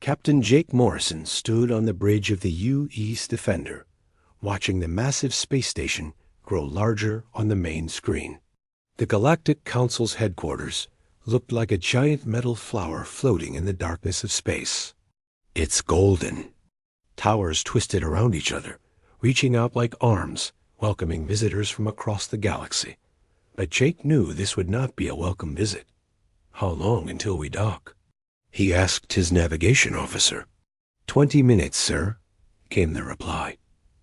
Captain Jake Morrison stood on the bridge of the U-East Defender, watching the massive space station grow larger on the main screen. The Galactic Council's headquarters looked like a giant metal flower floating in the darkness of space. It's golden. Towers twisted around each other, reaching out like arms, welcoming visitors from across the galaxy. But Jake knew this would not be a welcome visit. How long until we dock? He asked his navigation officer. 20 minutes, sir, came the reply.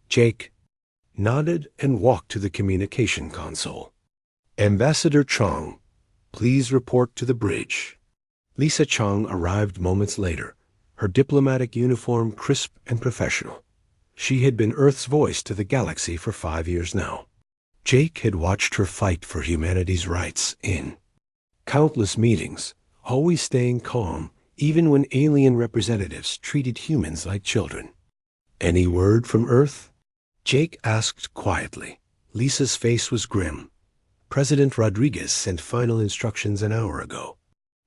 Jake nodded and walked to the communication console. Ambassador Chong, please report to the bridge. Lisa Chong arrived moments later, her diplomatic uniform crisp and professional. She had been Earth's voice to the galaxy for 5 years now. Jake had watched her fight for humanity's rights in countless meetings, always staying calm even when alien representatives treated humans like children. Any word from Earth? Jake asked quietly. Lisa's face was grim. President Rodriguez sent final instructions an hour ago.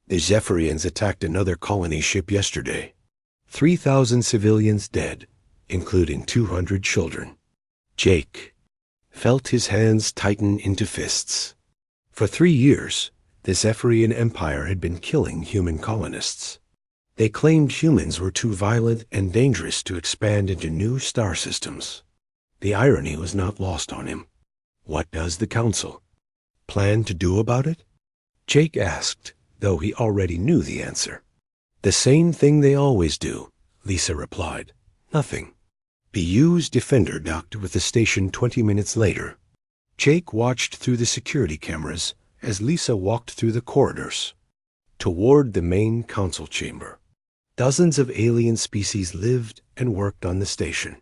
The Zephyrians attacked another colony ship yesterday. 3,000 civilians dead, including 200 children. Jake felt his hands tighten into fists. For 3 years, the Zephyrian Empire had been killing human colonists. They claimed humans were too violent and dangerous to expand into new star systems. The irony was not lost on him. What does the Council plan to do about it? Jake asked, though he already knew the answer. The same thing they always do, Lisa replied. Nothing. BU's Defender docked with the station 20 minutes later. Jake watched through the security cameras as Lisa walked through the corridors toward the main council chamber. Dozens of alien species lived and worked on the station.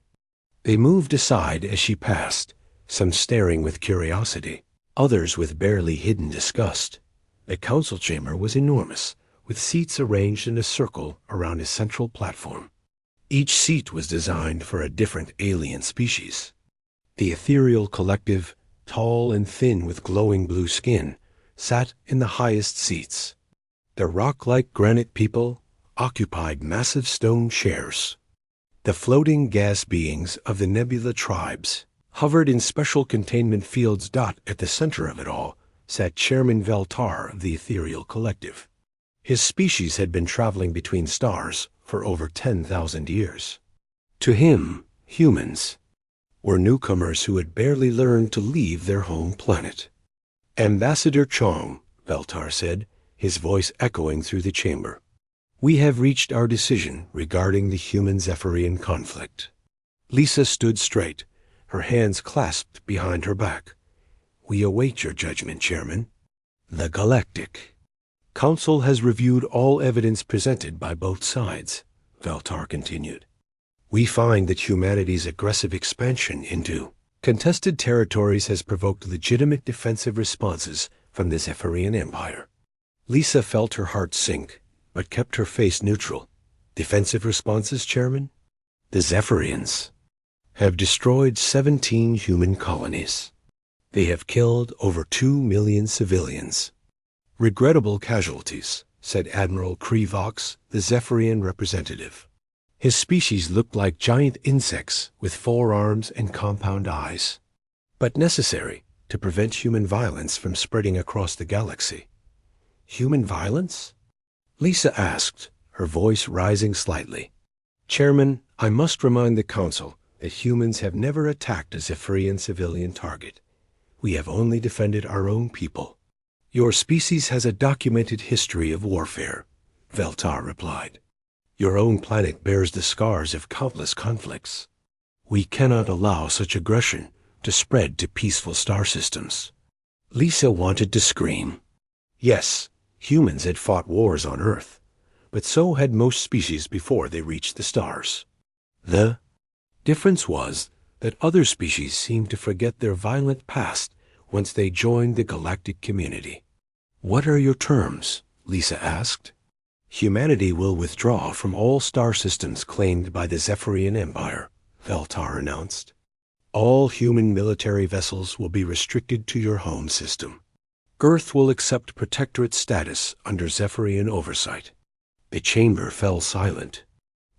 They moved aside as she passed, some staring with curiosity, others with barely hidden disgust. The council chamber was enormous, with seats arranged in a circle around a central platform. Each seat was designed for a different alien species. The ethereal collective, tall and thin with glowing blue skin, sat in the highest seats. The rock-like granite people occupied massive stone chairs. The floating gas beings of the nebula tribes hovered in special containment fields. At the center of it all sat Chairman Veltar of the ethereal collective. His species had been traveling between stars for over 10,000 years. To him, humans were newcomers who had barely learned to leave their home planet. Ambassador Chong, Veltar said, his voice echoing through the chamber. We have reached our decision regarding the human-Zephyrian conflict. Lisa stood straight, her hands clasped behind her back. We await your judgment, Chairman. The Galactic Council has reviewed all evidence presented by both sides, Veltar continued. We find that humanity's aggressive expansion into contested territories has provoked legitimate defensive responses from the Zephyrian Empire. Lisa felt her heart sink, but kept her face neutral. Defensive responses, Chairman? The Zephyrians have destroyed 17 human colonies. They have killed over 2 million civilians. Regrettable casualties, said Admiral Krevox, the Zephyrian representative. His species looked like giant insects with 4 arms and compound eyes, but necessary to prevent human violence from spreading across the galaxy. Human violence? Lisa asked, her voice rising slightly. Chairman, I must remind the Council that humans have never attacked a Zephyrian civilian target. We have only defended our own people. Your species has a documented history of warfare, Veltar replied. Your own planet bears the scars of countless conflicts. We cannot allow such aggression to spread to peaceful star systems. Lisa wanted to scream. Yes, humans had fought wars on Earth, but so had most species before they reached the stars. The difference was that other species seemed to forget their violent past once they joined the galactic community. What are your terms? Lisa asked. Humanity will withdraw from all star systems claimed by the Zephyrian Empire, Veltar announced. All human military vessels will be restricted to your home system. Earth will accept protectorate status under Zephyrian oversight. The chamber fell silent.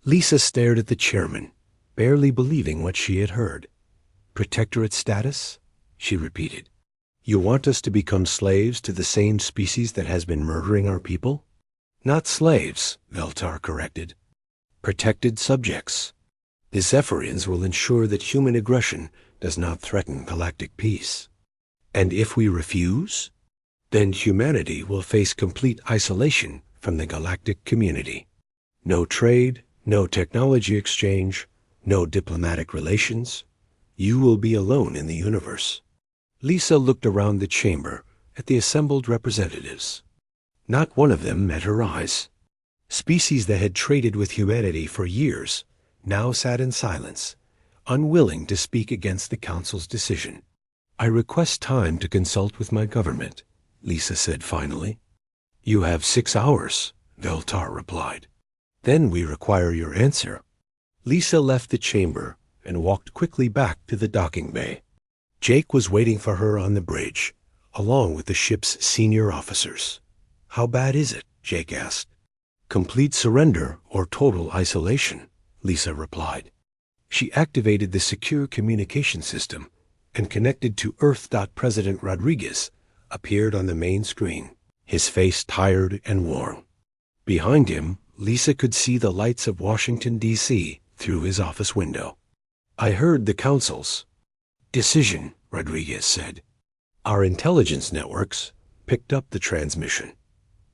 Lisa stared at the chairman, barely believing what she had heard. Protectorate status? She repeated. You want us to become slaves to the same species that has been murdering our people? Not slaves, Veltar corrected. Protected subjects. The Zephyrians will ensure that human aggression does not threaten galactic peace. And if we refuse, then humanity will face complete isolation from the galactic community. No trade, no technology exchange, no diplomatic relations. You will be alone in the universe. Lisa looked around the chamber at the assembled representatives. Not one of them met her eyes. Species that had traded with humanity for years now sat in silence, unwilling to speak against the Council's decision. I request time to consult with my government, Lisa said finally. You have 6 hours, Veltar replied. Then we require your answer. Lisa left the chamber and walked quickly back to the docking bay. Jake was waiting for her on the bridge, along with the ship's senior officers. How bad is it? Jake asked. Complete surrender or total isolation, Lisa replied. She activated the secure communication system and connected to Earth. President Rodriguez appeared on the main screen, his face tired and worn. Behind him, Lisa could see the lights of Washington, D.C. through his office window. I heard the Council's decision, Rodriguez said. Our intelligence networks picked up the transmission.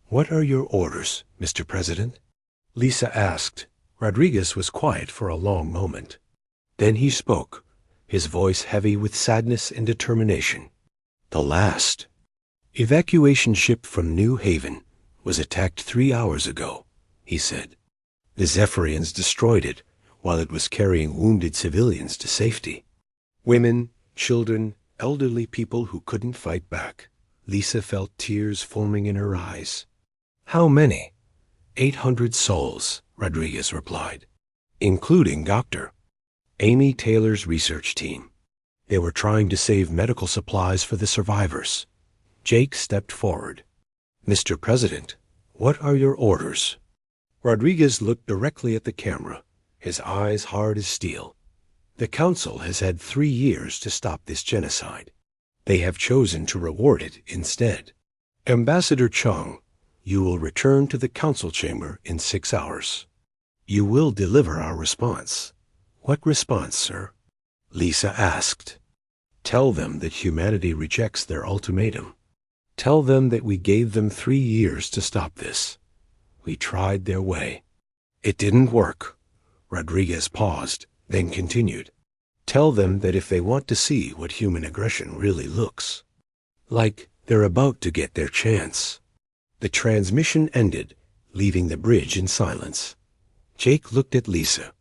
What are your orders, Mr. President? Lisa asked. Rodriguez was quiet for a long moment. Then he spoke, his voice heavy with sadness and determination. The last evacuation ship from New Haven was attacked 3 hours ago, he said. The Zephyrians destroyed it while it was carrying wounded civilians to safety. Women, children, elderly people who couldn't fight back. Lisa felt tears foaming in her eyes. How many? 800 souls, Rodriguez replied, including Dr. Amy Taylor's research team. They were trying to save medical supplies for the survivors. Jake stepped forward. Mr. President, what are your orders? Rodriguez looked directly at the camera, his eyes hard as steel. The Council has had 3 years to stop this genocide. They have chosen to reward it instead. Ambassador Chung, you will return to the Council chamber in 6 hours. You will deliver our response. What response, sir? Lisa asked. Tell them that humanity rejects their ultimatum. Tell them that we gave them 3 years to stop this. We tried their way. It didn't work. Rodriguez paused, then continued. Tell them that if they want to see what human aggression really looks like, they're about to get their chance. The transmission ended, leaving the bridge in silence. Jake looked at Lisa.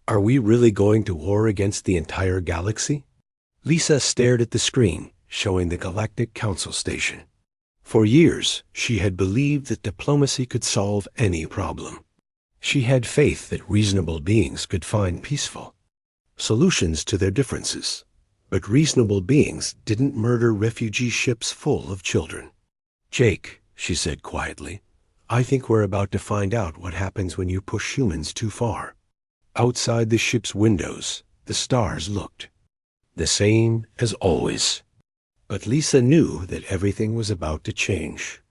Are we really going to war against the entire galaxy? Lisa stared at the screen, showing the Galactic Council station. For years, she had believed that diplomacy could solve any problem. She had faith that reasonable beings could find peaceful solutions to their differences. But reasonable beings didn't murder refugee ships full of children. Jake, she said quietly, I think we're about to find out what happens when you push humans too far. Outside the ship's windows, the stars looked the same as always. But Lisa knew that everything was about to change.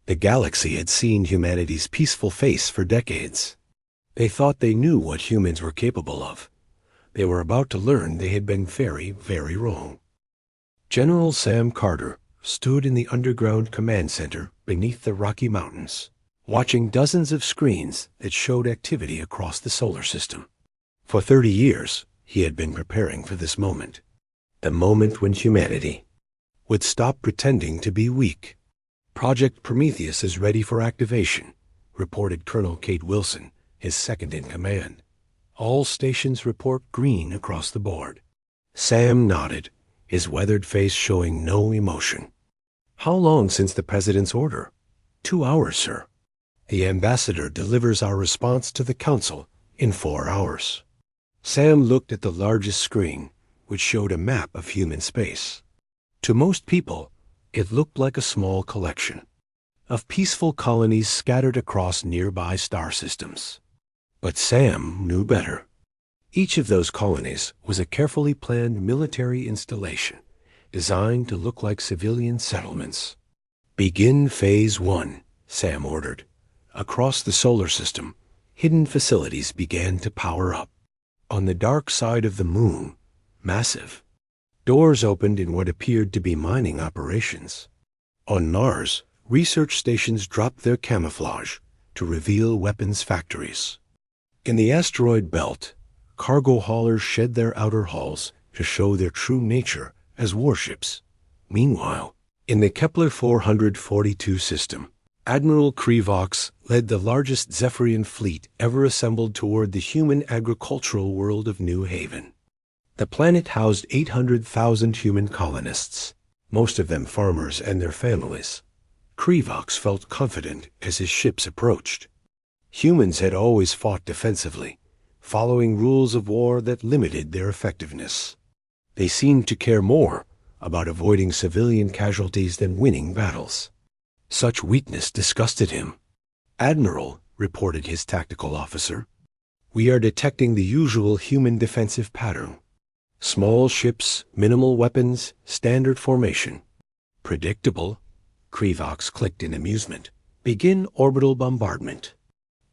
The galaxy had seen humanity's peaceful face for decades. They thought they knew what humans were capable of. They were about to learn they had been very, very wrong. General Sam Carter stood in the underground command center beneath the Rocky Mountains, watching dozens of screens that showed activity across the solar system. For 30 years, he had been preparing for this moment. The moment when humanity would stop pretending to be weak. Project Prometheus is ready for activation, reported Colonel Kate Wilson, his second in command. All stations report green across the board. Sam nodded, his weathered face showing no emotion. How long since the President's order? 2 hours, sir. The ambassador delivers our response to the Council in 4 hours. Sam looked at the largest screen, which showed a map of human space. To most people, it looked like a small collection of peaceful colonies scattered across nearby star systems. But Sam knew better. Each of those colonies was a carefully planned military installation designed to look like civilian settlements. "Begin Phase 1, Sam ordered. Across the solar system, hidden facilities began to power up. On the dark side of the moon, massive, doors opened in what appeared to be mining operations. On Mars, research stations dropped their camouflage to reveal weapons factories. In the asteroid belt, cargo haulers shed their outer hulls to show their true nature as warships. Meanwhile, in the Kepler 442 system, Admiral Krivox led the largest Zephyrian fleet ever assembled toward the human agricultural world of New Haven. The planet housed 800,000 human colonists, most of them farmers and their families. Krivox felt confident as his ships approached. Humans had always fought defensively, following rules of war that limited their effectiveness. They seemed to care more about avoiding civilian casualties than winning battles. Such weakness disgusted him. "Admiral," reported his tactical officer, "we are detecting the usual human defensive pattern. Small ships, minimal weapons, standard formation." "Predictable." Krivox clicked in amusement. "Begin orbital bombardment.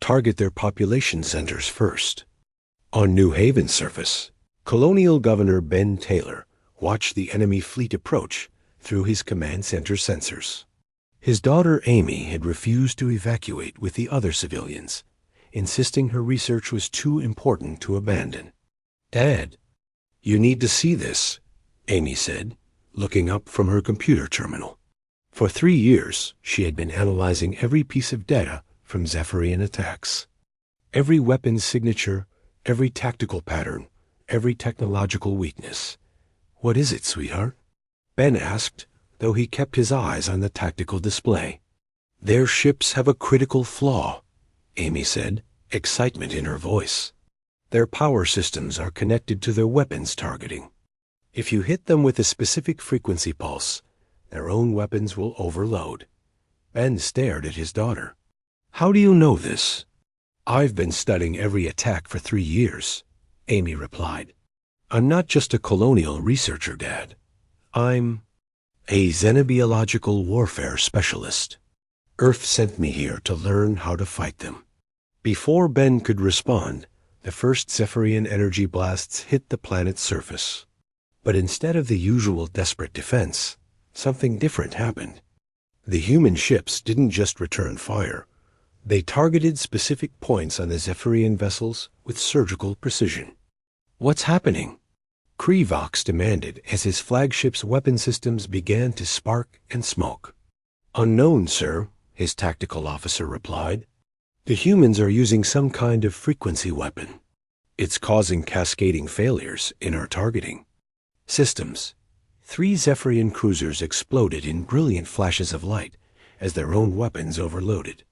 Target their population centers first." On New Haven's surface, Colonial Governor Ben Taylor watched the enemy fleet approach through his command center sensors. His daughter Amy had refused to evacuate with the other civilians, insisting her research was too important to abandon. "Dad, you need to see this," Amy said, looking up from her computer terminal. For 3 years, she had been analyzing every piece of data from Zephyrian attacks. Every weapon signature, every tactical pattern, every technological weakness. "What is it, sweetheart?" Ben asked, though he kept his eyes on the tactical display. "Their ships have a critical flaw," Amy said, excitement in her voice. "Their power systems are connected to their weapons targeting. If you hit them with a specific frequency pulse, their own weapons will overload." Ben stared at his daughter. "How do you know this?" "I've been studying every attack for 3 years," Amy replied. "I'm not just a colonial researcher, Dad. I'm a xenobiological warfare specialist. Earth sent me here to learn how to fight them." Before Ben could respond, the first Zephyrian energy blasts hit the planet's surface. But instead of the usual desperate defense, something different happened. The human ships didn't just return fire. They targeted specific points on the Zephyrian vessels with surgical precision. "What's happening?" Krivox demanded as his flagship's weapon systems began to spark and smoke. "Unknown, sir," his tactical officer replied. "The humans are using some kind of frequency weapon. It's causing cascading failures in our targeting systems." 3 Zephyrian cruisers exploded in brilliant flashes of light as their own weapons overloaded.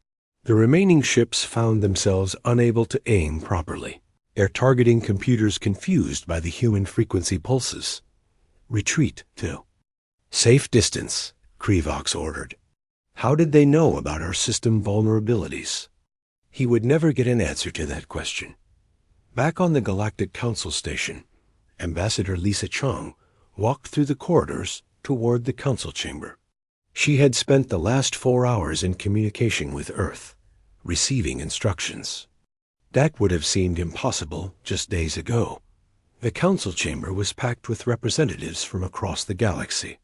The remaining ships found themselves unable to aim properly, their targeting computers confused by the human frequency pulses. "Retreat to safe distance," Krivox ordered. How did they know about our system vulnerabilities? He would never get an answer to that question. Back on the Galactic Council station, Ambassador Lisa Chong walked through the corridors toward the council chamber. She had spent the last 4 hours in communication with Earth, receiving instructions. That would have seemed impossible just days ago. The council chamber was packed with representatives from across the galaxy.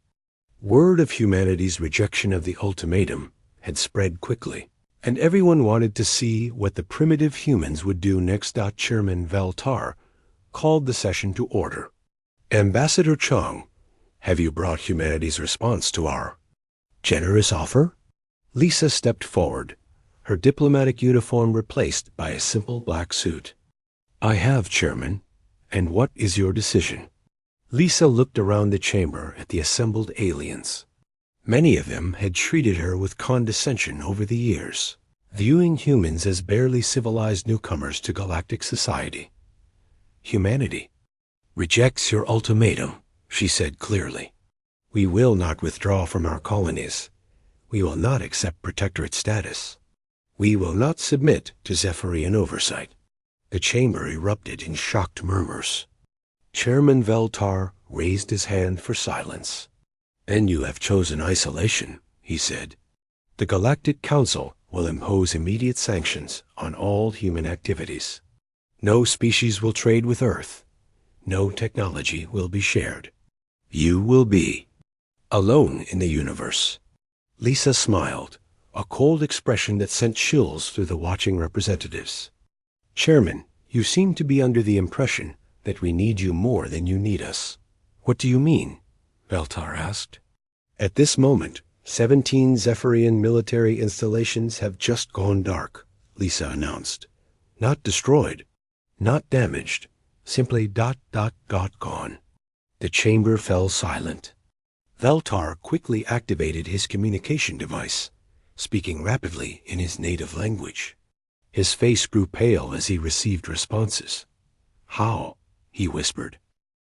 Word of humanity's rejection of the ultimatum had spread quickly, and everyone wanted to see what the primitive humans would do next. Chairman Veltar called the session to order. "Ambassador Chong, have you brought humanity's response to our generous offer?" Lisa stepped forward, her diplomatic uniform replaced by a simple black suit. "I have, Chairman. And what is your decision?" Lisa looked around the chamber at the assembled aliens. Many of them had treated her with condescension over the years, viewing humans as barely civilized newcomers to galactic society. "Humanity rejects your ultimatum," she said clearly. "We will not withdraw from our colonies. We will not accept protectorate status. We will not submit to Zephyrian oversight. The chamber erupted in shocked murmurs. Chairman Veltar raised his hand for silence. "And you have chosen isolation," he said. "The Galactic Council will impose immediate sanctions on all human activities. No species will trade with Earth. No technology will be shared. You will be alone in the universe." Lisa smiled, a cold expression that sent chills through the watching representatives. "Chairman, you seem to be under the impression that we need you more than you need us." "What do you mean?" Veltar asked. "At this moment, 17 Zephyrian military installations have just gone dark," Lisa announced. "Not destroyed, not damaged, simply gone." The chamber fell silent. Veltar quickly activated his communication device, speaking rapidly in his native language. His face grew pale as he received responses. "How?" he whispered.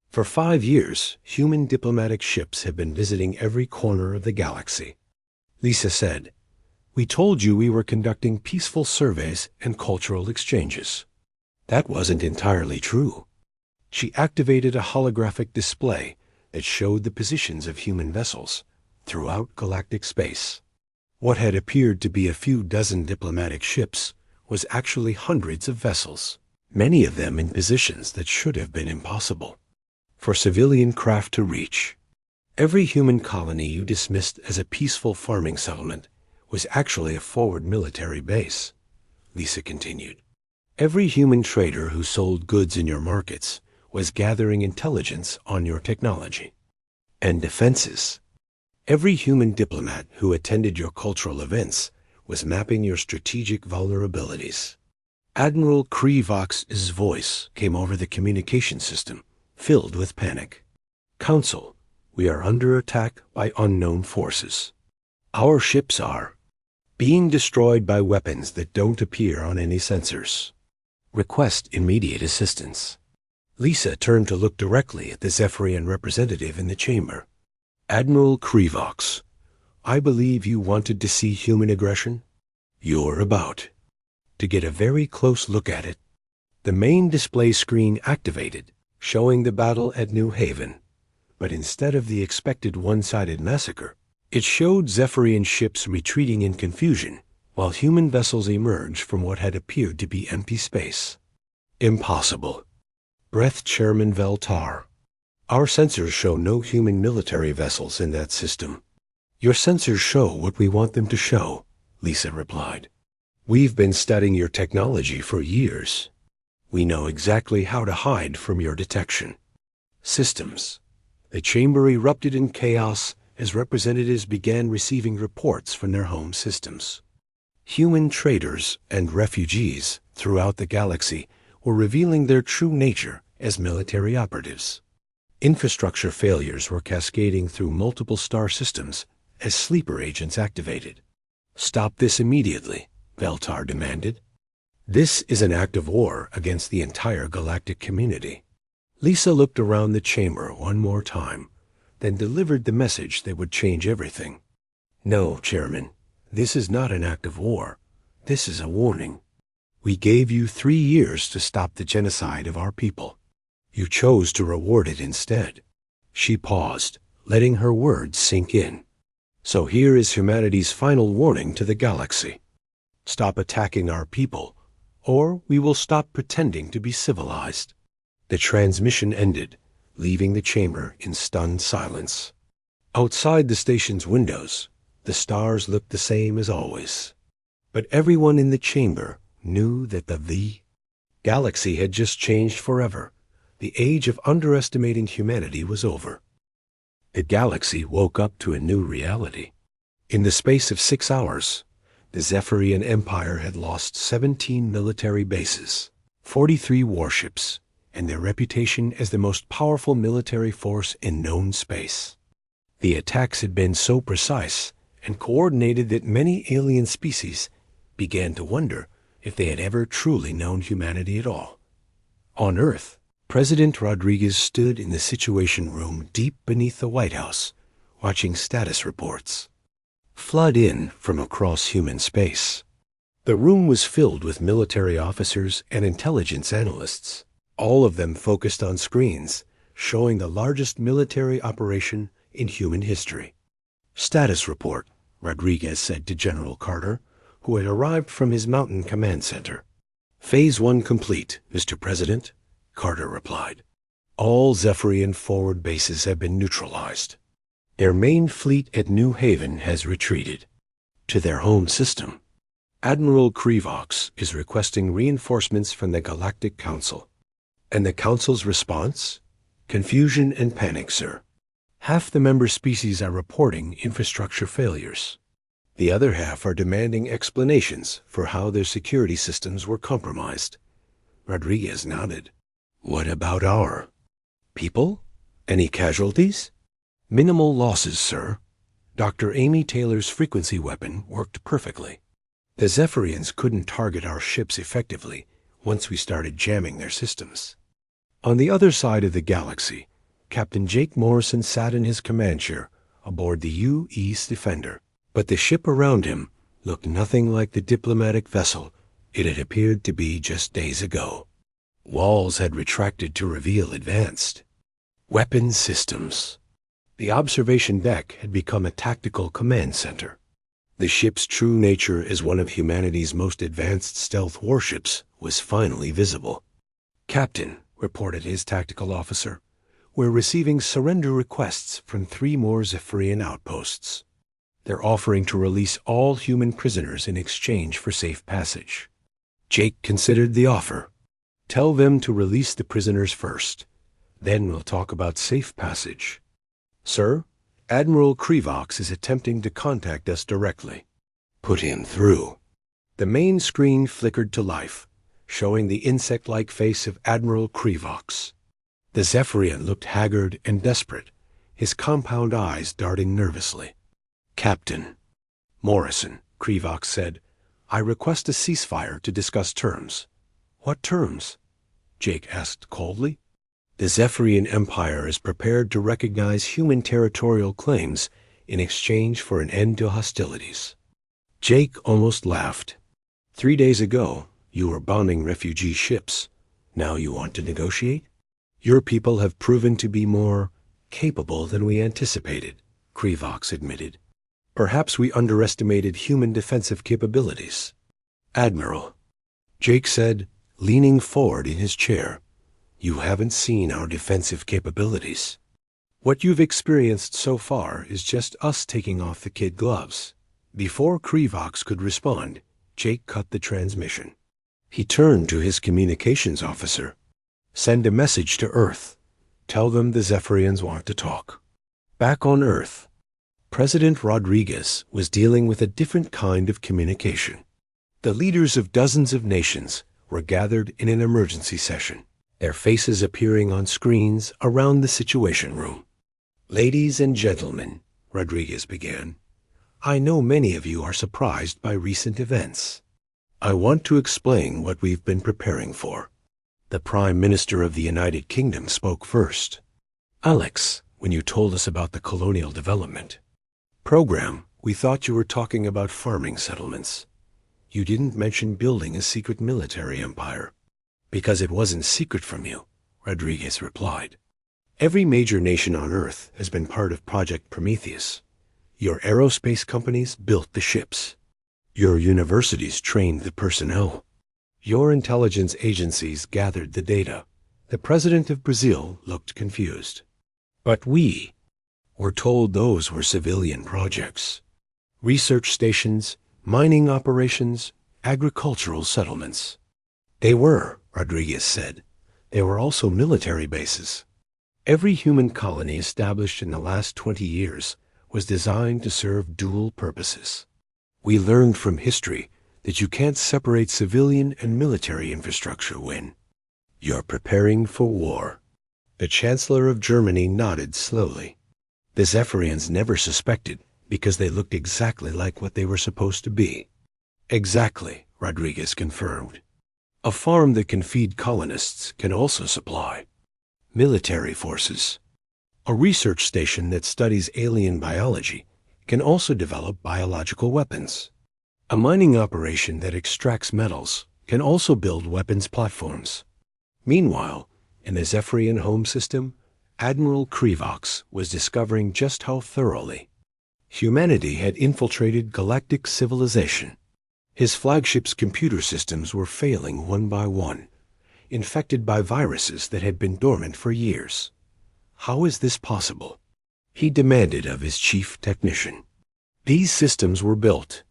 "For 5 years, human diplomatic ships have been visiting every corner of the galaxy." Lisa said, "We told you we were conducting peaceful surveys and cultural exchanges." That wasn't entirely true. She activated a holographic display that showed the positions of human vessels throughout galactic space. What had appeared to be a few dozen diplomatic ships was actually hundreds of vessels, many of them in positions that should have been impossible for civilian craft to reach. Every human colony you dismissed as a peaceful farming settlement was actually a forward military base, Lisa continued. Every human trader who sold goods in your markets was gathering intelligence on your technology and defenses. Every human diplomat who attended your cultural events was mapping your strategic vulnerabilities. Admiral Krevox's voice came over the communication system, filled with panic. "Council, we are under attack by unknown forces. Our ships are being destroyed by weapons that don't appear on any sensors. Request immediate assistance." Lisa turned to look directly at the Zephyrian representative in the chamber. "Admiral Krevox, I believe you wanted to see human aggression. You're about to get a very close look at it." The main display screen activated, showing the battle at New Haven. But instead of the expected one-sided massacre, it showed Zephyrian ships retreating in confusion, while human vessels emerged from what had appeared to be empty space. "Impossible," breathed Chairman Veltar. "Our sensors show no human military vessels in that system." "Your sensors show what we want them to show," Lisa replied. "We've been studying your technology for years. We know exactly how to hide from your detection." Systems. The chamber erupted in chaos as representatives began receiving reports from their home systems. Human traders and refugees throughout the galaxy were revealing their true nature as military operatives. Infrastructure failures were cascading through multiple star systems as sleeper agents activated. "Stop this immediately," Veltar demanded. "This is an act of war against the entire galactic community." Lisa looked around the chamber one more time, then delivered the message that would change everything. "No, Chairman, this is not an act of war. This is a warning. We gave you 3 years to stop the genocide of our people. You chose to reward it instead." She paused, letting her words sink in. "So here is humanity's final warning to the galaxy. Stop attacking our people, or we will stop pretending to be civilized." The transmission ended, leaving the chamber in stunned silence. Outside the station's windows, the stars looked the same as always. But everyone in the chamber knew that the galaxy had just changed forever. The age of underestimating humanity was over. The galaxy woke up to a new reality. In the space of 6 hours, the Zephyrian Empire had lost 17 military bases, 43 warships, and their reputation as the most powerful military force in known space. The attacks had been so precise and coordinated that many alien species began to wonder if they had ever truly known humanity at all. On Earth, President Rodriguez stood in the Situation Room deep beneath the White House, watching status reports flood in from across human space. The room was filled with military officers and intelligence analysts, all of them focused on screens, showing the largest military operation in human history. "Status report," Rodriguez said to General Carter, who had arrived from his mountain command center. "Phase 1 complete, Mr. President," Carter replied. "All Zephyrian forward bases have been neutralized. Their main fleet at New Haven has retreated to their home system. Admiral Krivox is requesting reinforcements from the Galactic Council." "And the Council's response?" "Confusion and panic, sir. Half the member species are reporting infrastructure failures. The other half are demanding explanations for how their security systems were compromised." Rodriguez nodded. "What about our people? Any casualties?" "Minimal losses, sir. Dr. Amy Taylor's frequency weapon worked perfectly. The Zephyrians couldn't target our ships effectively once we started jamming their systems." On the other side of the galaxy, Captain Jake Morrison sat in his command chair aboard the U-East Defender, but the ship around him looked nothing like the diplomatic vessel it had appeared to be just days ago. Walls had retracted to reveal advanced weapon systems. The observation deck had become a tactical command center. The ship's true nature as one of humanity's most advanced stealth warships was finally visible. "Captain," reported his tactical officer, "we're receiving surrender requests from 3 more Zephyrian outposts. They're offering to release all human prisoners in exchange for safe passage." Jake considered the offer. "Tell them to release the prisoners first. Then we'll talk about safe passage." "Sir, Admiral Krivox is attempting to contact us directly." "Put him through." The main screen flickered to life, showing the insect-like face of Admiral Krivox. The Zephyrian looked haggard and desperate, his compound eyes darting nervously. "Captain Morrison," Krivox said, "I request a ceasefire to discuss terms." "What terms?" Jake asked coldly. "The Zephyrian Empire is prepared to recognize human territorial claims in exchange for an end to hostilities." Jake almost laughed. 3 days ago, you were bombing refugee ships. Now you want to negotiate? Your people have proven to be more capable than we anticipated, Krivox admitted. Perhaps we underestimated human defensive capabilities. "Admiral," Jake said, leaning forward in his chair, "you haven't seen our defensive capabilities. What you've experienced so far is just us taking off the kid gloves." Before Krivox could respond, Jake cut the transmission. He turned to his communications officer. "Send a message to Earth. Tell them the Zephyrians want to talk." Back on Earth, President Rodriguez was dealing with a different kind of communication. The leaders of dozens of nations were gathered in an emergency session, their faces appearing on screens around the Situation Room. "Ladies and gentlemen," Rodriguez began, "I know many of you are surprised by recent events. I want to explain what we've been preparing for." The Prime Minister of the United Kingdom spoke first. "Alex, when you told us about the colonial development program, we thought you were talking about farming settlements. You didn't mention building a secret military empire." "Because it wasn't secret from you," Rodriguez replied. "Every major nation on Earth has been part of Project Prometheus. Your aerospace companies built the ships. Your universities trained the personnel. Your intelligence agencies gathered the data." The president of Brazil looked confused. "But we were told those were civilian projects. Research stations, mining operations, agricultural settlements." "They were," Rodriguez said. "They were also military bases. Every human colony established in the last 20 years was designed to serve dual purposes. We learned from history that you can't separate civilian and military infrastructure when you're preparing for war." The Chancellor of Germany nodded slowly. The Zephyrians never suspected because they looked exactly like what they were supposed to be. "Exactly," Rodriguez confirmed. "A farm that can feed colonists can also supply military forces. A research station that studies alien biology can also develop biological weapons. A mining operation that extracts metals can also build weapons platforms. Meanwhile, in the Zephyrian home system, Admiral Krivox was discovering just how thoroughly humanity had infiltrated galactic civilization. His flagship's computer systems were failing one by one, infected by viruses that had been dormant for years. How is this possible? He demanded of his chief technician. These systems were built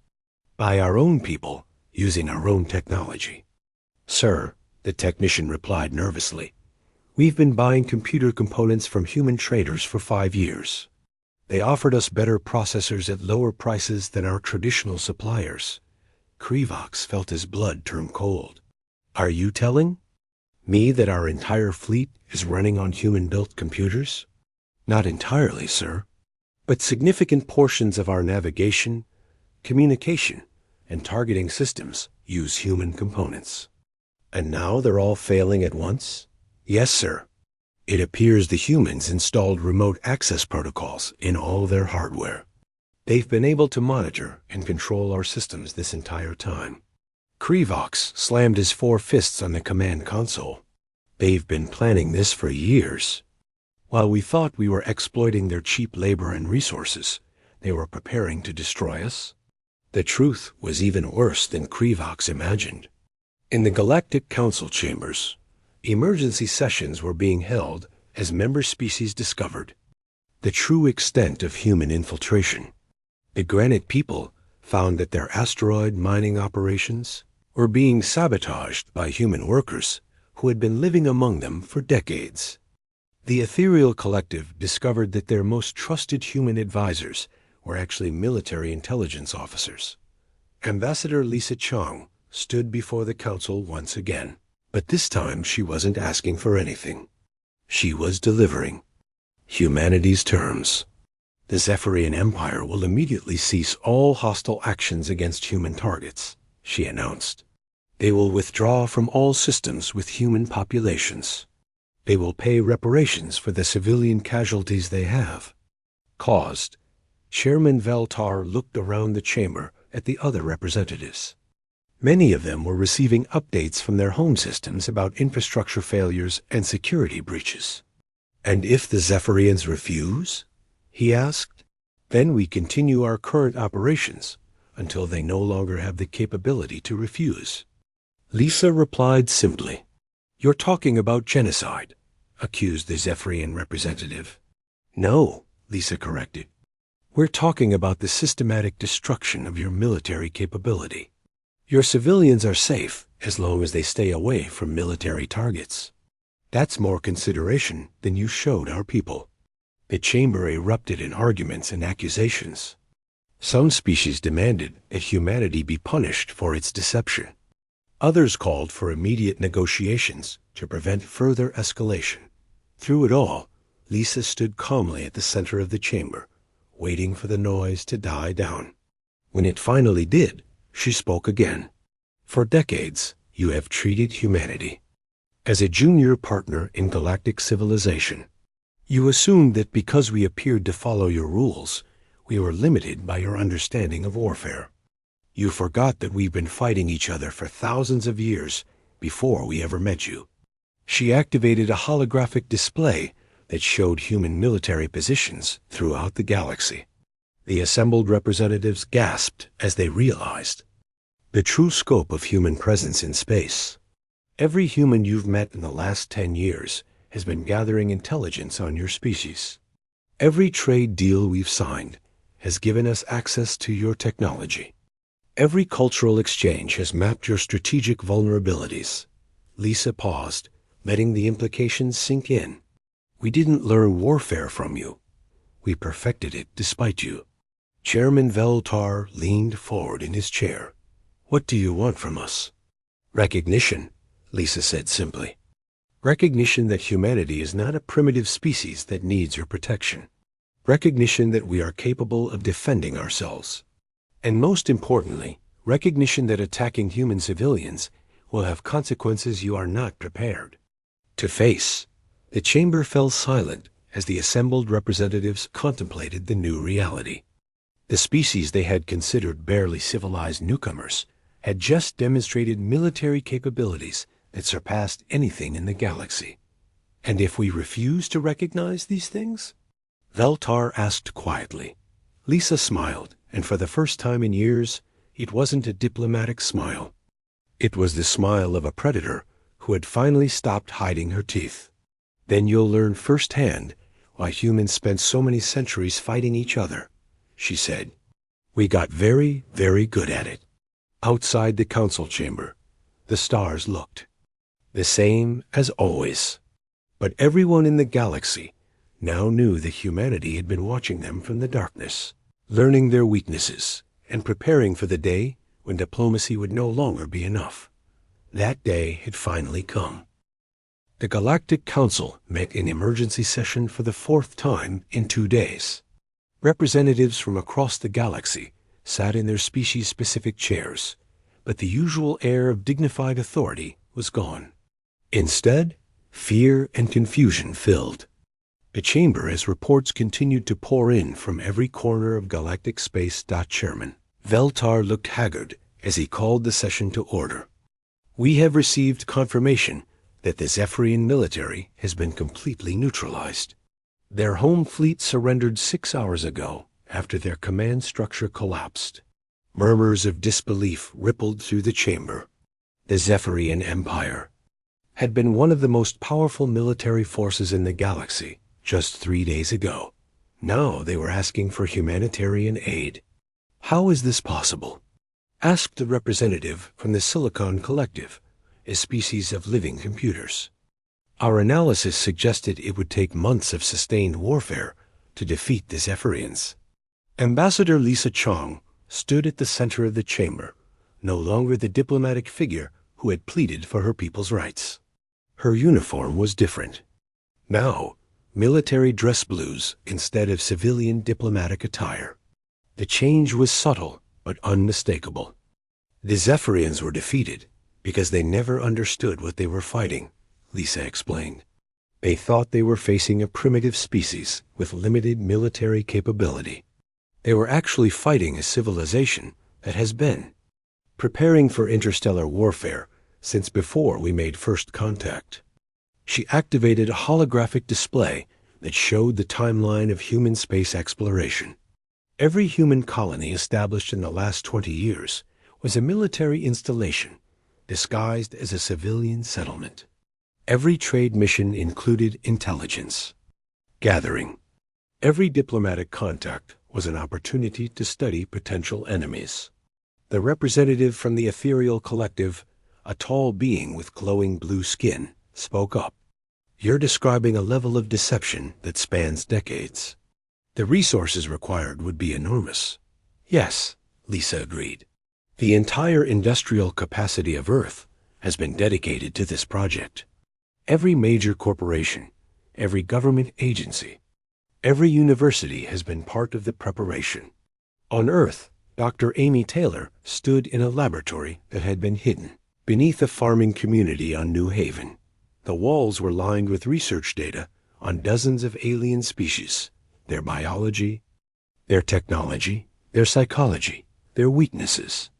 by our own people using our own technology. Sir, the technician replied nervously, we've been buying computer components from human traders for 5 years. They offered us better processors at lower prices than our traditional suppliers. Krivox felt his blood turn cold. Are you telling me that our entire fleet is running on human-built computers? Not entirely, sir, but significant portions of our navigation, communication, and targeting systems use human components. And now they're all failing at once? Yes, sir. It appears the humans installed remote access protocols in all their hardware. They've been able to monitor and control our systems this entire time. Krivox slammed his 4 fists on the command console. They've been planning this for years. While we thought we were exploiting their cheap labor and resources, they were preparing to destroy us. The truth was even worse than Krivox imagined. In the Galactic Council chambers, emergency sessions were being held as member species discovered the true extent of human infiltration. The Granite people found that their asteroid mining operations were being sabotaged by human workers who had been living among them for decades. The Ethereal Collective discovered that their most trusted human advisors were actually military intelligence officers. Ambassador Lisa Chong stood before the council once again, but this time she wasn't asking for anything. She was delivering humanity's terms. The Zephyrian Empire will immediately cease all hostile actions against human targets, she announced. They will withdraw from all systems with human populations. They will pay reparations for the civilian casualties they have caused. Chairman Veltar looked around the chamber at the other representatives. Many of them were receiving updates from their home systems about infrastructure failures and security breaches. And if the Zephyrians refuse? He asked. Then we continue our current operations until they no longer have the capability to refuse. Lisa replied simply. You're talking about genocide, accused the Zephyrian representative. No, Lisa corrected. We're talking about the systematic destruction of your military capability. Your civilians are safe as long as they stay away from military targets. That's more consideration than you showed our people. The chamber erupted in arguments and accusations. Some species demanded that humanity be punished for its deception. Others called for immediate negotiations to prevent further escalation. Through it all, Lisa stood calmly at the center of the chamber, waiting for the noise to die down. When it finally did, she spoke again. For decades, you have treated humanity as a junior partner in galactic civilization. You assumed that because we appeared to follow your rules, we were limited by your understanding of warfare. You forgot that we've been fighting each other for thousands of years before we ever met you. She activated a holographic display that showed human military positions throughout the galaxy. The assembled representatives gasped as they realized the true scope of human presence in space. Every human you've met in the last 10 years has been gathering intelligence on your species. Every trade deal we've signed has given us access to your technology. Every cultural exchange has mapped your strategic vulnerabilities. Lisa paused, letting the implications sink in. We didn't learn warfare from you. We perfected it despite you. Chairman Veltar leaned forward in his chair. What do you want from us? Recognition, Lisa said simply. Recognition that humanity is not a primitive species that needs your protection. Recognition that we are capable of defending ourselves. And most importantly, recognition that attacking human civilians will have consequences you are not prepared to face. The chamber fell silent as the assembled representatives contemplated the new reality. The species they had considered barely civilized newcomers had just demonstrated military capabilities that surpassed anything in the galaxy. And if we refuse to recognize these things? Veltar asked quietly. Lisa smiled, and for the first time in years, it wasn't a diplomatic smile. It was the smile of a predator who had finally stopped hiding her teeth. Then you'll learn firsthand why humans spent so many centuries fighting each other, she said. We got very, very good at it. Outside the council chamber, the stars looked the same as always. But everyone in the galaxy now knew that humanity had been watching them from the darkness, learning their weaknesses, and preparing for the day when diplomacy would no longer be enough. That day had finally come. The Galactic Council met in emergency session for the 4th time in 2 days. Representatives from across the galaxy sat in their species-specific chairs, but the usual air of dignified authority was gone. Instead, fear and confusion filled the chamber as reports continued to pour in from every corner of galactic space. Chairman Veltar looked haggard as he called the session to order. We have received confirmation that the Zephyrian military has been completely neutralized. Their home fleet surrendered 6 hours ago after their command structure collapsed. Murmurs of disbelief rippled through the chamber. The Zephyrian Empire had been one of the most powerful military forces in the galaxy just 3 days ago. Now they were asking for humanitarian aid. How is this possible? Asked the representative from the Silicon Collective, a species of living computers. Our analysis suggested it would take months of sustained warfare to defeat the Zephyrians. Ambassador Lisa Chong stood at the center of the chamber, no longer the diplomatic figure who had pleaded for her people's rights. Her uniform was different. Now, military dress blues instead of civilian diplomatic attire. The change was subtle but unmistakable. The Zephyrians were defeated because they never understood what they were fighting, Lisa explained. They thought they were facing a primitive species with limited military capability. They were actually fighting a civilization that has been preparing for interstellar warfare since before we made first contact. She activated a holographic display that showed the timeline of human space exploration. Every human colony established in the last 20 years was a military installation disguised as a civilian settlement. Every trade mission included intelligence gathering. Every diplomatic contact was an opportunity to study potential enemies. The representative from the Ethereal Collective, a tall being with glowing blue skin, spoke up. You're describing a level of deception that spans decades. The resources required would be enormous. Yes, Lisa agreed. The entire industrial capacity of Earth has been dedicated to this project. Every major corporation, every government agency, every university has been part of the preparation. On Earth, Dr. Amy Taylor stood in a laboratory that had been hidden beneath a farming community on New Haven. The walls were lined with research data on dozens of alien species, their biology, their technology, their psychology, their weaknesses.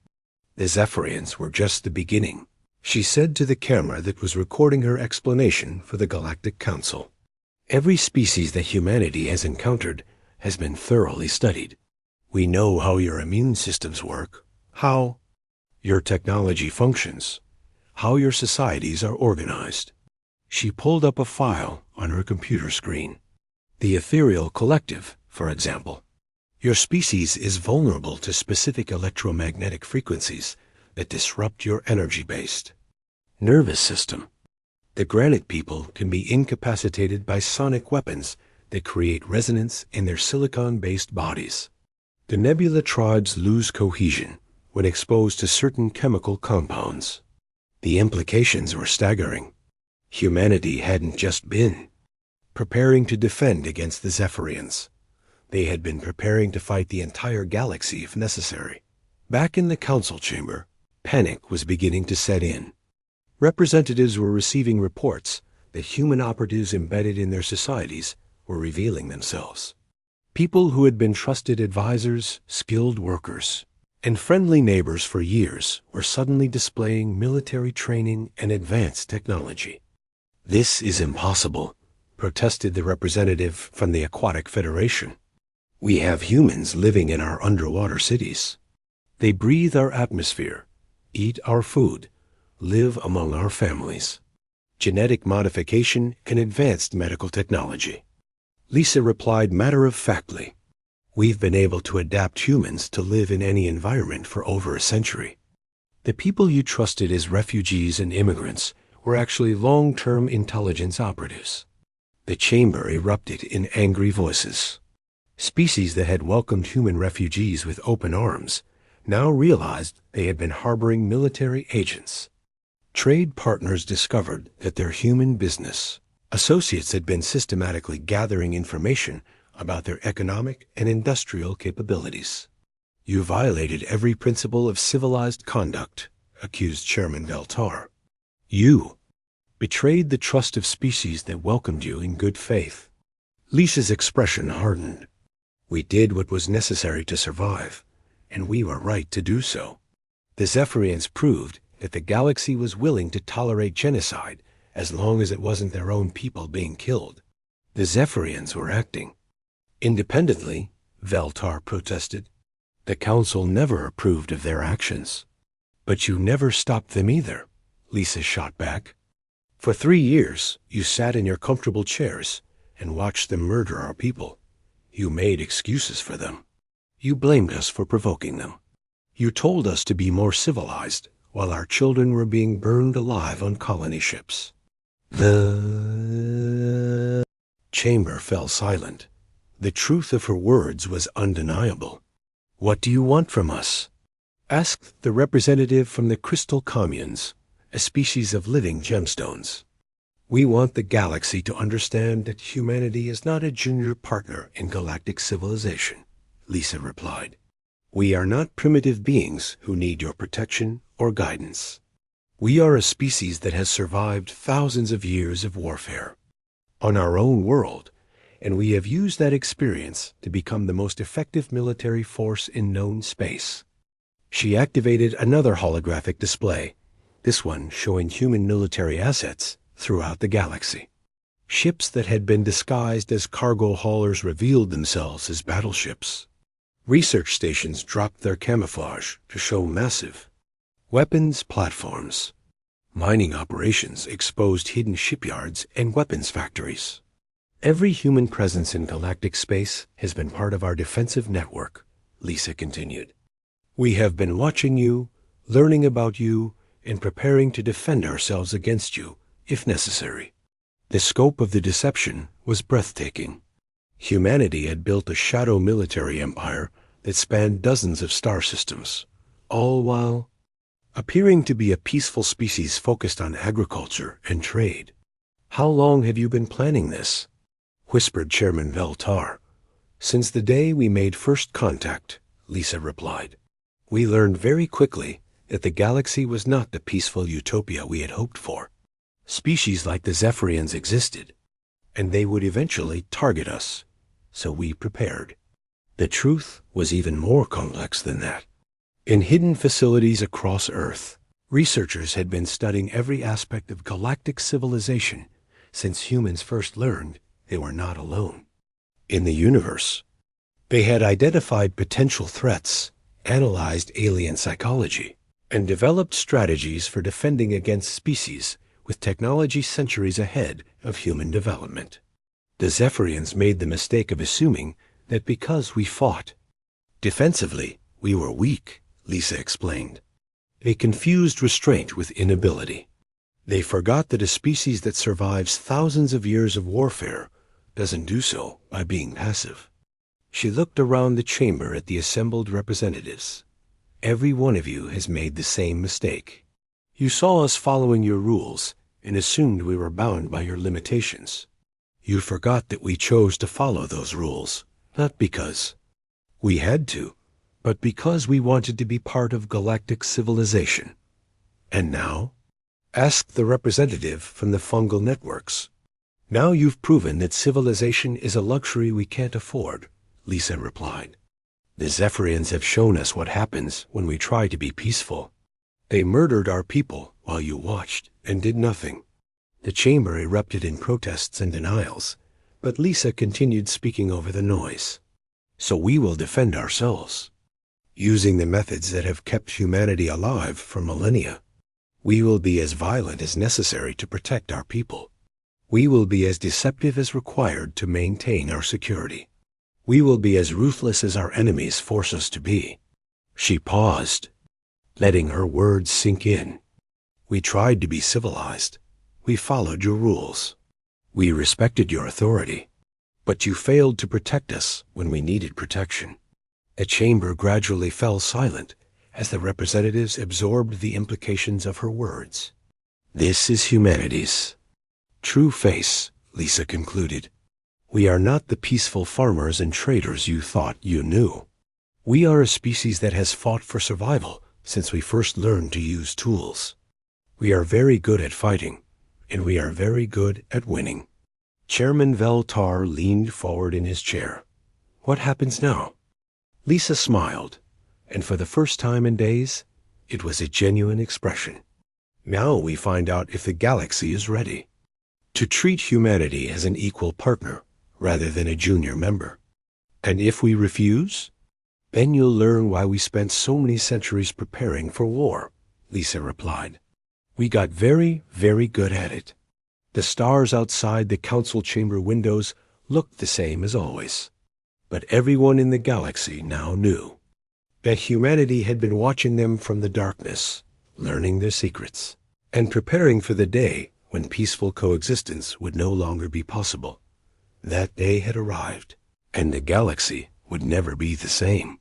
The Zephyrians were just the beginning, she said to the camera that was recording her explanation for the Galactic Council. Every species that humanity has encountered has been thoroughly studied. We know how your immune systems work, how your technology functions, how your societies are organized. She pulled up a file on her computer screen. The Ethereal Collective, for example. Your species is vulnerable to specific electromagnetic frequencies that disrupt your energy-based nervous system. The Granite people can be incapacitated by sonic weapons that create resonance in their silicon-based bodies. The Nebula tribes lose cohesion when exposed to certain chemical compounds. The implications were staggering. Humanity hadn't just been preparing to defend against the Zephyrians. They had been preparing to fight the entire galaxy if necessary. Back in the council chamber, panic was beginning to set in. Representatives were receiving reports that human operatives embedded in their societies were revealing themselves. People who had been trusted advisors, skilled workers, and friendly neighbors for years were suddenly displaying military training and advanced technology. "This is impossible," protested the representative from the Aquatic Federation. "We have humans living in our underwater cities. They breathe our atmosphere, eat our food, live among our families. Genetic modification and advanced medical technology." Lisa replied matter-of-factly, "We've been able to adapt humans to live in any environment for over a century." The people you trusted as refugees and immigrants were actually long-term intelligence operatives. The chamber erupted in angry voices. Species that had welcomed human refugees with open arms now realized they had been harboring military agents. Trade partners discovered that their human business associates had been systematically gathering information about their economic and industrial capabilities. "You violated every principle of civilized conduct," accused Chairman Veltar. "You betrayed the trust of species that welcomed you in good faith." Lisa's expression hardened. "We did what was necessary to survive, and we were right to do so. The Zephyrians proved that the galaxy was willing to tolerate genocide as long as it wasn't their own people being killed. The Zephyrians were acting independently," Veltar protested. "The Council never approved of their actions." "But you never stopped them either," Lisa shot back. "For 3 years, you sat in your comfortable chairs and watched them murder our people. You made excuses for them. You blamed us for provoking them. You told us to be more civilized while our children were being burned alive on colony ships." The chamber fell silent. The truth of her words was undeniable. "What do you want from us?" asked the representative from the Crystal Communes, a species of living gemstones. "We want the galaxy to understand that humanity is not a junior partner in galactic civilization," Lisa replied. "We are not primitive beings who need your protection or guidance. We are a species that has survived thousands of years of warfare on our own world, and we have used that experience to become the most effective military force in known space." She activated another holographic display, this one showing human military assets throughout the galaxy. Ships that had been disguised as cargo haulers revealed themselves as battleships. Research stations dropped their camouflage to show massive weapons platforms. Mining operations exposed hidden shipyards and weapons factories. "Every human presence in galactic space has been part of our defensive network," Lisa continued. "We have been watching you, learning about you, and preparing to defend ourselves against you, if necessary." The scope of the deception was breathtaking. Humanity had built a shadow military empire that spanned dozens of star systems, all while appearing to be a peaceful species focused on agriculture and trade. "How long have you been planning this?" whispered Chairman Veltar. "Since the day we made first contact," Lisa replied. "We learned very quickly that the galaxy was not the peaceful utopia we had hoped for. Species like the Zephyrians existed, and they would eventually target us, so we prepared. The truth was even more complex than that. In hidden facilities across Earth, researchers had been studying every aspect of galactic civilization since humans first learned they were not alone in the universe. They had identified potential threats, analyzed alien psychology, and developed strategies for defending against species with technology centuries ahead of human development. The Zephyrians made the mistake of assuming that because we fought defensively, we were weak, Lisa explained. They confused restraint with inability. They forgot that a species that survives thousands of years of warfare doesn't do so by being passive. She looked around the chamber at the assembled representatives. "Every one of you has made the same mistake. You saw us following your rules and assumed we were bound by your limitations. You forgot that we chose to follow those rules, not because we had to, but because we wanted to be part of galactic civilization." "And now?" asked the representative from the fungal networks. "Now you've proven that civilization is a luxury we can't afford," Lisa replied. The Zephyrians have shown us what happens when we try to be peaceful. They murdered our people while you watched and did nothing. The chamber erupted in protests and denials, but Lisa continued speaking over the noise. So we will defend ourselves, using the methods that have kept humanity alive for millennia. We will be as violent as necessary to protect our people. We will be as deceptive as required to maintain our security. We will be as ruthless as our enemies force us to be. She paused, letting her words sink in. We tried to be civilized. We followed your rules. We respected your authority. But you failed to protect us when we needed protection. The chamber gradually fell silent as the representatives absorbed the implications of her words. This is humanity's true face, Lisa concluded. We are not the peaceful farmers and traders you thought you knew. We are a species that has fought for survival since we first learned to use tools. We are very good at fighting, and we are very good at winning. Chairman Veltar leaned forward in his chair. What happens now? Lisa smiled, and for the first time in days, it was a genuine expression. Now we find out if the galaxy is ready to treat humanity as an equal partner rather than a junior member. And if we refuse, then you'll learn why we spent so many centuries preparing for war, Lisa replied. We got very, very good at it. The stars outside the council chamber windows looked the same as always. But everyone in the galaxy now knew that humanity had been watching them from the darkness, learning their secrets, and preparing for the day when peaceful coexistence would no longer be possible. That day had arrived, and the galaxy would never be the same.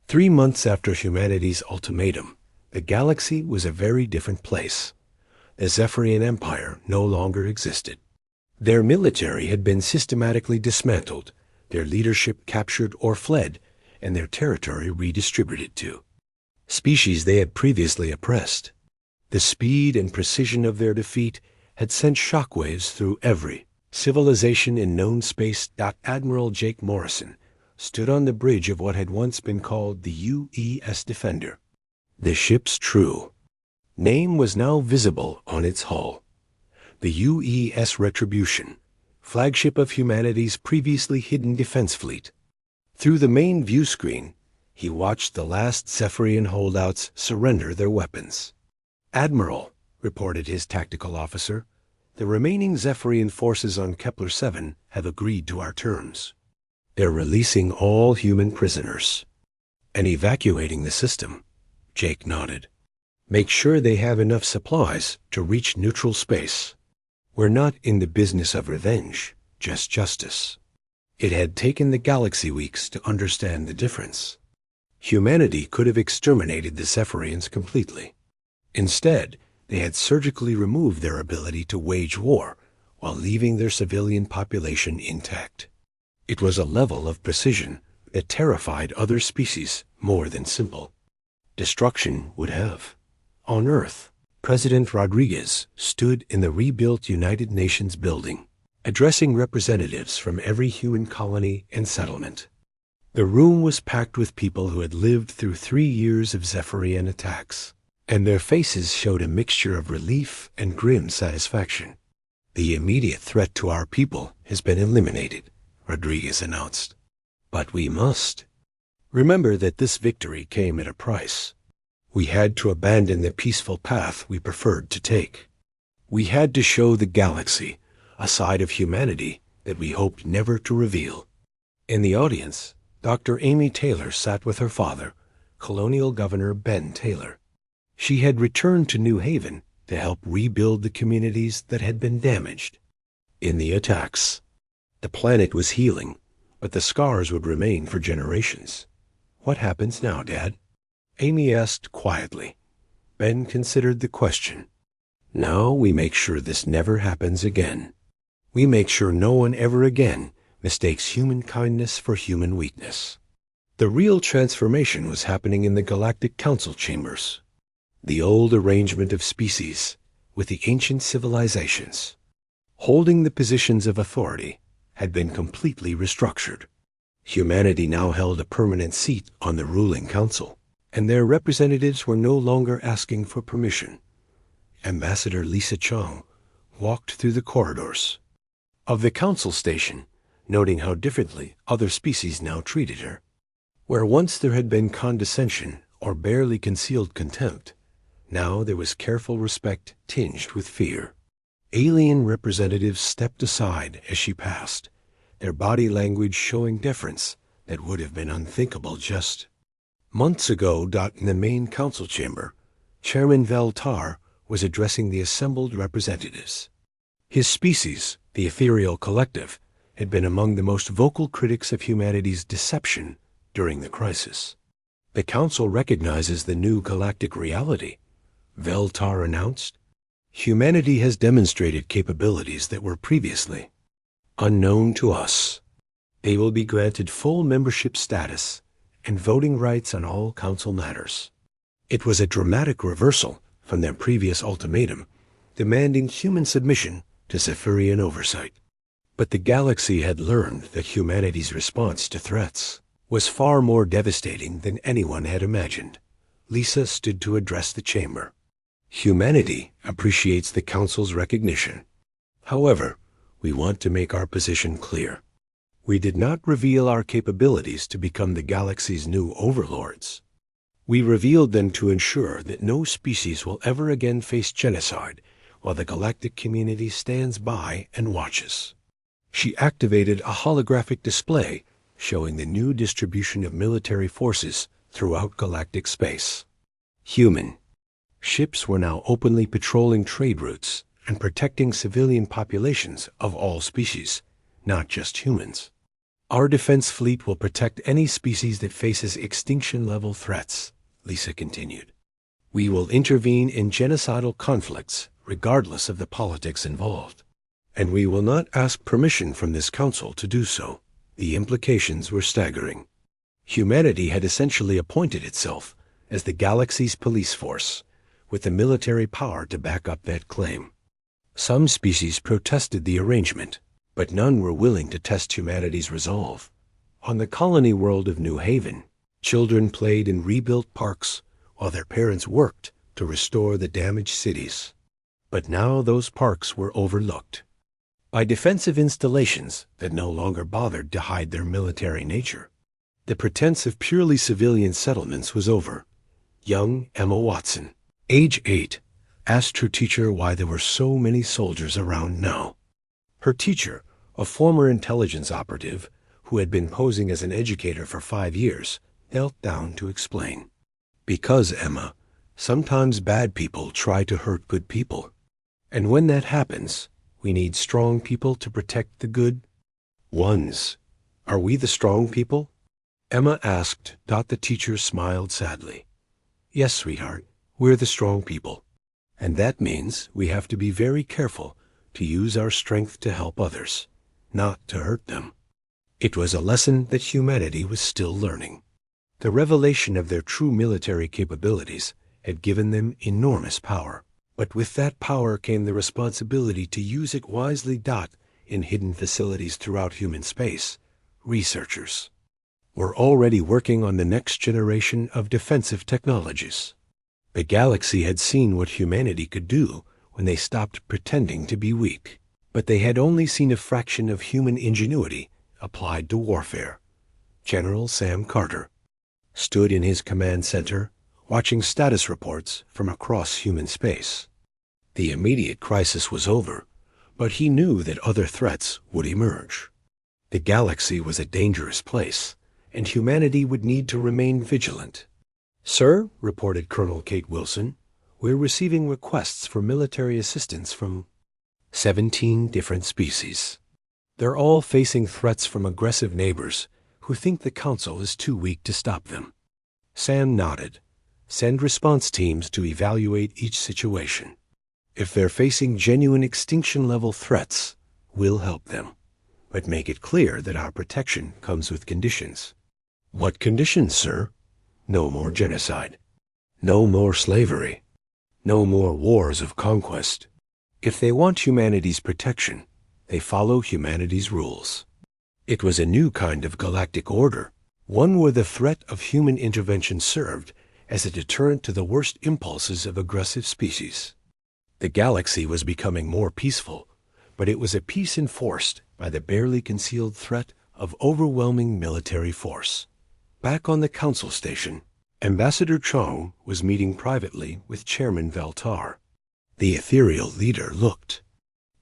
3 months after humanity's ultimatum, the galaxy was a very different place. The Zephyrian Empire no longer existed. Their military had been systematically dismantled, their leadership captured or fled, and their territory redistributed to species they had previously oppressed. The speed and precision of their defeat had sent shockwaves through every civilization in known space. Admiral Jake Morrison stood on the bridge of what had once been called the UES Defender. The ship's true name was now visible on its hull. The UES Retribution, flagship of humanity's previously hidden defense fleet. Through the main view screen, he watched the last Zephyrian holdouts surrender their weapons. Admiral, reported his tactical officer, the remaining Zephyrian forces on Kepler-7 have agreed to our terms. They're releasing all human prisoners and evacuating the system. Jake nodded. Make sure they have enough supplies to reach neutral space. We're not in the business of revenge, just justice. It had taken the galaxy weeks to understand the difference. Humanity could have exterminated the Zephyrians completely. Instead, they had surgically removed their ability to wage war while leaving their civilian population intact. It was a level of precision that terrified other species more than simple destruction would have. On Earth, President Rodriguez stood in the rebuilt United Nations building, addressing representatives from every human colony and settlement. The room was packed with people who had lived through 3 years of Zephyrian attacks, and their faces showed a mixture of relief and grim satisfaction. The immediate threat to our people has been eliminated, Rodriguez announced. But we must remember that this victory came at a price. We had to abandon the peaceful path we preferred to take. We had to show the galaxy a side of humanity that we hoped never to reveal. In the audience, Dr. Amy Taylor sat with her father, Colonial Governor Ben Taylor. She had returned to New Haven to help rebuild the communities that had been damaged in the attacks. The planet was healing, but the scars would remain for generations. What happens now, Dad? Amy asked quietly. Ben considered the question. Now we make sure this never happens again. We make sure no one ever again mistakes human kindness for human weakness. The real transformation was happening in the Galactic Council chambers. The old arrangement of species with the ancient civilizations, holding the positions of authority, had been completely restructured. Humanity now held a permanent seat on the ruling council, and their representatives were no longer asking for permission. Ambassador Lisa Chong walked through the corridors of the council station, noting how differently other species now treated her. Where once there had been condescension or barely concealed contempt, now there was careful respect tinged with fear. Alien representatives stepped aside as she passed, their body language showing deference that would have been unthinkable just months ago. In the main council chamber, Chairman Veltar was addressing the assembled representatives. His species, the Ethereal Collective, had been among the most vocal critics of humanity's deception during the crisis. The Council recognizes the new galactic reality, Veltar announced. Humanity has demonstrated capabilities that were previously unknown to us. They will be granted full membership status and voting rights on all Council matters. It was a dramatic reversal from their previous ultimatum, demanding human submission to Cypherian oversight. But the galaxy had learned that humanity's response to threats was far more devastating than anyone had imagined. Lisa stood to address the chamber. Humanity appreciates the Council's recognition. However, we want to make our position clear. We did not reveal our capabilities to become the galaxy's new overlords. We revealed them to ensure that no species will ever again face genocide while the galactic community stands by and watches. She activated a holographic display showing the new distribution of military forces throughout galactic space. Human ships were now openly patrolling trade routes and protecting civilian populations of all species, not just humans. Our defense fleet will protect any species that faces extinction-level threats, Lisa continued. We will intervene in genocidal conflicts regardless of the politics involved. And we will not ask permission from this council to do so. The implications were staggering. Humanity had essentially appointed itself as the galaxy's police force, with the military power to back up that claim. Some species protested the arrangement, but none were willing to test humanity's resolve. On the colony world of New Haven, children played in rebuilt parks while their parents worked to restore the damaged cities. But now those parks were overlooked by defensive installations that no longer bothered to hide their military nature. The pretense of purely civilian settlements was over. Young Emma Watson, age 8, asked her teacher why there were so many soldiers around now. Her teacher, a former intelligence operative who had been posing as an educator for 5 years, knelt down to explain. Because, Emma, sometimes bad people try to hurt good people. And when that happens, we need strong people to protect the good ones. Are we the strong people? Emma asked. The teacher smiled sadly. Yes, sweetheart, we're the strong people. And that means we have to be very careful to use our strength to help others, not to hurt them. It was a lesson that humanity was still learning. The revelation of their true military capabilities had given them enormous power. But with that power came the responsibility to use it wisely. In hidden facilities throughout human space, researchers were already working on the next generation of defensive technologies. The galaxy had seen what humanity could do when they stopped pretending to be weak. But they had only seen a fraction of human ingenuity applied to warfare. General Sam Carter stood in his command center, watching status reports from across human space. The immediate crisis was over, but he knew that other threats would emerge. The galaxy was a dangerous place, and humanity would need to remain vigilant. Sir, reported Colonel Kate Wilson, we're receiving requests for military assistance from 17 different species. They're all facing threats from aggressive neighbors who think the Council is too weak to stop them. Sam nodded. Send response teams to evaluate each situation. If they're facing genuine extinction-level threats, we'll help them. But make it clear that our protection comes with conditions. What conditions, sir? No more genocide. No more slavery. No more wars of conquest. If they want humanity's protection, they follow humanity's rules. It was a new kind of galactic order, one where the threat of human intervention served as a deterrent to the worst impulses of aggressive species. The galaxy was becoming more peaceful, but it was a peace enforced by the barely concealed threat of overwhelming military force. Back on the council station, Ambassador Chong was meeting privately with Chairman Veltar. The ethereal leader looked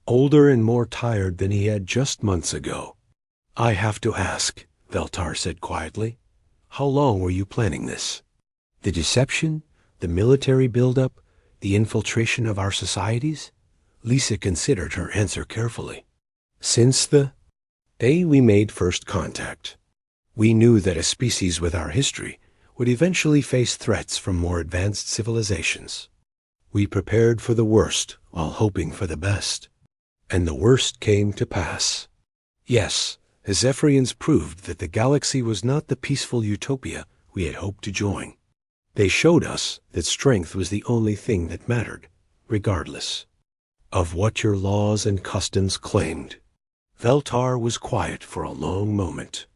older and more tired than he had just months ago. "I have to ask," Veltar said quietly, "how long were you planning this? The deception, the military buildup, the infiltration of our societies?" Lisa considered her answer carefully. "Since the day we made first contact. We knew that a species with our history would eventually face threats from more advanced civilizations. We prepared for the worst while hoping for the best. And the worst came to pass. Yes, the Zephyrians proved that the galaxy was not the peaceful utopia we had hoped to join. They showed us that strength was the only thing that mattered, regardless of what your laws and customs claimed." Veltar was quiet for a long moment.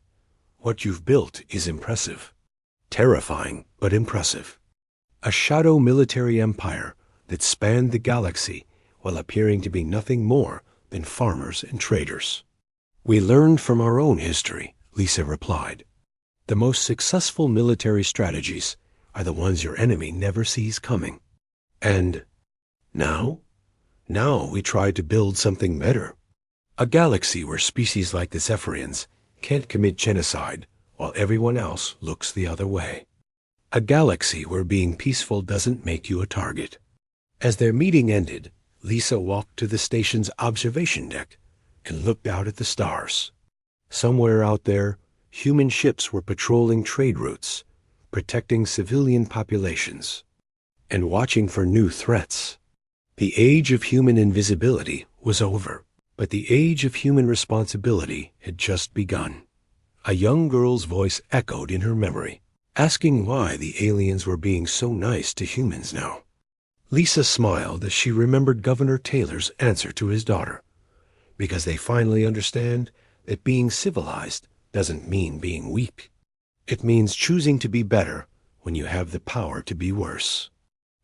"What you've built is impressive. Terrifying, but impressive. A shadow military empire that spanned the galaxy while appearing to be nothing more than farmers and traders." "We learned from our own history," Lisa replied. "The most successful military strategies are the ones your enemy never sees coming. And now? Now we try to build something better. A galaxy where species like the Zephyrians can't commit genocide while everyone else looks the other way. A galaxy where being peaceful doesn't make you a target." As their meeting ended, Lisa walked to the station's observation deck and looked out at the stars. Somewhere out there, human ships were patrolling trade routes, protecting civilian populations, and watching for new threats. The age of human invisibility was over, but the age of human responsibility had just begun. A young girl's voice echoed in her memory, asking why the aliens were being so nice to humans now. Lisa smiled as she remembered Governor Taylor's answer to his daughter. Because they finally understand that being civilized doesn't mean being weak. It means choosing to be better when you have the power to be worse.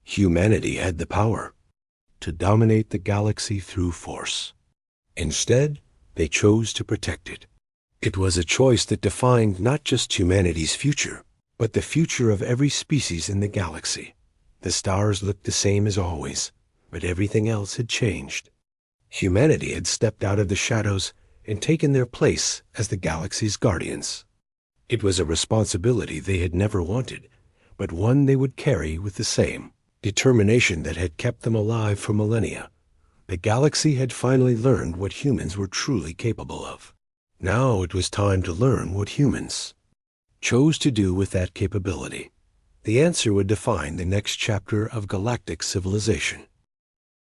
Humanity had the power to dominate the galaxy through force. Instead, they chose to protect it. It was a choice that defined not just humanity's future, but the future of every species in the galaxy. The stars looked the same as always, but everything else had changed. Humanity had stepped out of the shadows and taken their place as the galaxy's guardians. It was a responsibility they had never wanted, but one they would carry with the same determination that had kept them alive for millennia. The galaxy had finally learned what humans were truly capable of. Now it was time to learn what humans chose to do with that capability. The answer would define the next chapter of galactic civilization.